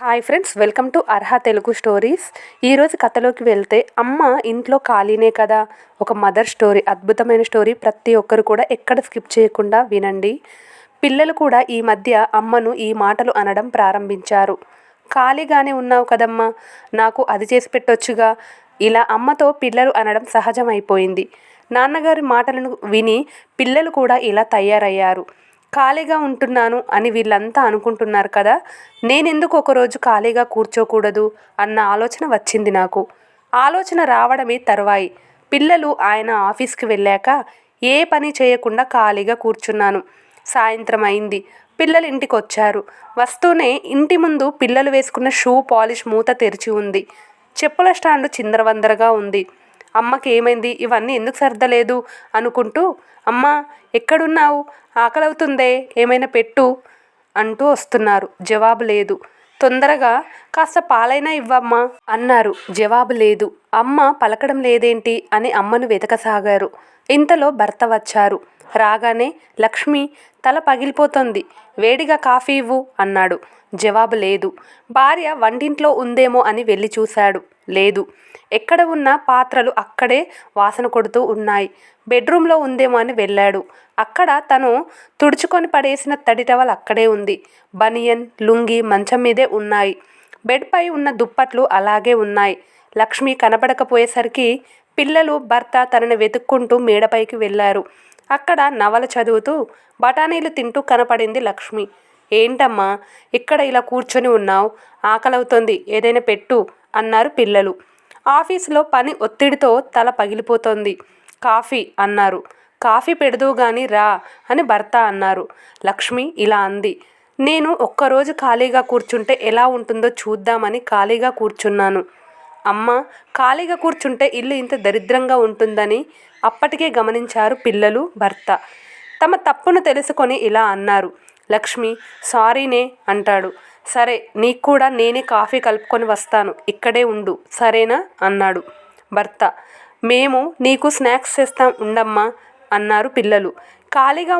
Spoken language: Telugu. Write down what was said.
Hi friends, welcome to Arha Telugu stories. ఈరోజు కథలోకి వెళ్తే, అమ్మ ఇంట్లో ఖాళీనే కదా, ఒక మదర్ స్టోరీ, అద్భుతమైన స్టోరీ. ప్రతి ఒక్కరు కూడా ఎక్కడ స్కిప్ చేయకుండా వినండి. పిల్లలు కూడా ఈ మధ్య అమ్మను ఈ మాటలు అనడం ప్రారంభించారు. ఖాళీగానే ఉన్నావు కదమ్మా, నాకు అది చేసి పెట్టొచ్చుగా. ఇలా అమ్మతో పిల్లలు అనడం సహజమైపోయింది. నాన్నగారి మాటలను విని పిల్లలు కూడా ఇలా తయారయ్యారు. ఖాళీగా ఉంటున్నాను అని వీళ్ళంతా అనుకుంటున్నారు కదా, నేనెందుకు ఒకరోజు ఖాళీగా కూర్చోకూడదు అన్న ఆలోచన వచ్చింది నాకు. ఆలోచన రావడమే తరువాయి. పిల్లలు ఆయన ఆఫీస్కి వెళ్ళాక ఏ పని చేయకుండా ఖాళీగా కూర్చున్నాను. సాయంత్రం అయింది. పిల్లలు ఇంటికి వచ్చారు. వస్తూనే ఇంటి ముందు పిల్లలు వేసుకున్న షూ పాలిష్ మూత తెరిచి ఉంది. చెప్పుల స్టాండు చిందరవందరగా ఉంది. అమ్మకి ఏమైంది, ఇవన్నీ ఎందుకు సర్దలేదు అనుకుంటూ, అమ్మా ఎక్కడున్నావు, ఆకలవుతుందే, ఏమైనా పెట్టు అంటూ వస్తున్నారు. జవాబు లేదు. తొందరగా కాస్త పాలైనా ఇవ్వమ్మా అన్నారు. జవాబు లేదు. అమ్మ పలకడం లేదేంటి అని అమ్మను వెతకసాగారు. ఇంతలో భర్త వచ్చారు. రాగానే, లక్ష్మి తల పగిలిపోతోంది, వేడిగా కాఫీ ఇవ్వు అన్నాడు. జవాబు లేదు. భార్య వంటింట్లో ఉందేమో అని వెళ్ళి చూశాడు. లేదు. ఎక్కడ ఉన్న పాత్రలు అక్కడే వాసన కొడుతూ ఉన్నాయి. బెడ్రూమ్లో ఉందేమో అని వెళ్ళాడు. అక్కడ తను తుడుచుకొని పడేసిన తడి టవల్ అక్కడే ఉంది. బనియన్, లుంగీ మంచం మీదే ఉన్నాయి. బెడ్పై ఉన్న దుప్పట్లు అలాగే ఉన్నాయి. లక్ష్మి కనపడకపోయేసరికి పిల్లలు, భర్త తనని వెతుక్కుంటూ మేడపైకి వెళ్ళారు. అక్కడ నవల చదువుతూ, బఠానీలు తింటూ కనపడింది లక్ష్మి. ఏంటమ్మా ఇక్కడ ఇలా కూర్చొని ఉన్నావు, ఆకలవుతోంది, ఏదైనా పెట్టు అన్నారు పిల్లలు. ఆఫీసులో పని ఒత్తిడితో తల పగిలిపోతోంది, కాఫీ అన్నారు. కాఫీ పెడదువు గాని రా అని భర్త అన్నారు. లక్ష్మి ఇలా అంది. నేను ఒక్కరోజు ఖాళీగా కూర్చుంటే ఎలా ఉంటుందో చూద్దామని ఖాళీగా కూర్చున్నాను. అమ్మ ఖాళీగా కూర్చుంటే ఇల్లు ఇంత దరిద్రంగా ఉంటుందని అప్పటికే గమనించారు పిల్లలు, భర్త. తమ తప్పును తెలుసుకొని ఇలా అన్నారు. లక్ష్మి సారీనే అంటాడు. సరే, నీకు కూడా నేనే కాఫీ కలుపుకొని వస్తాను, ఇక్కడే ఉండు సరేనా అన్నాడు భర్త. మేము నీకు స్నాక్స్ చేస్తాం ఉండమ్మా అన్నారు పిల్లలు. ఖాళీగా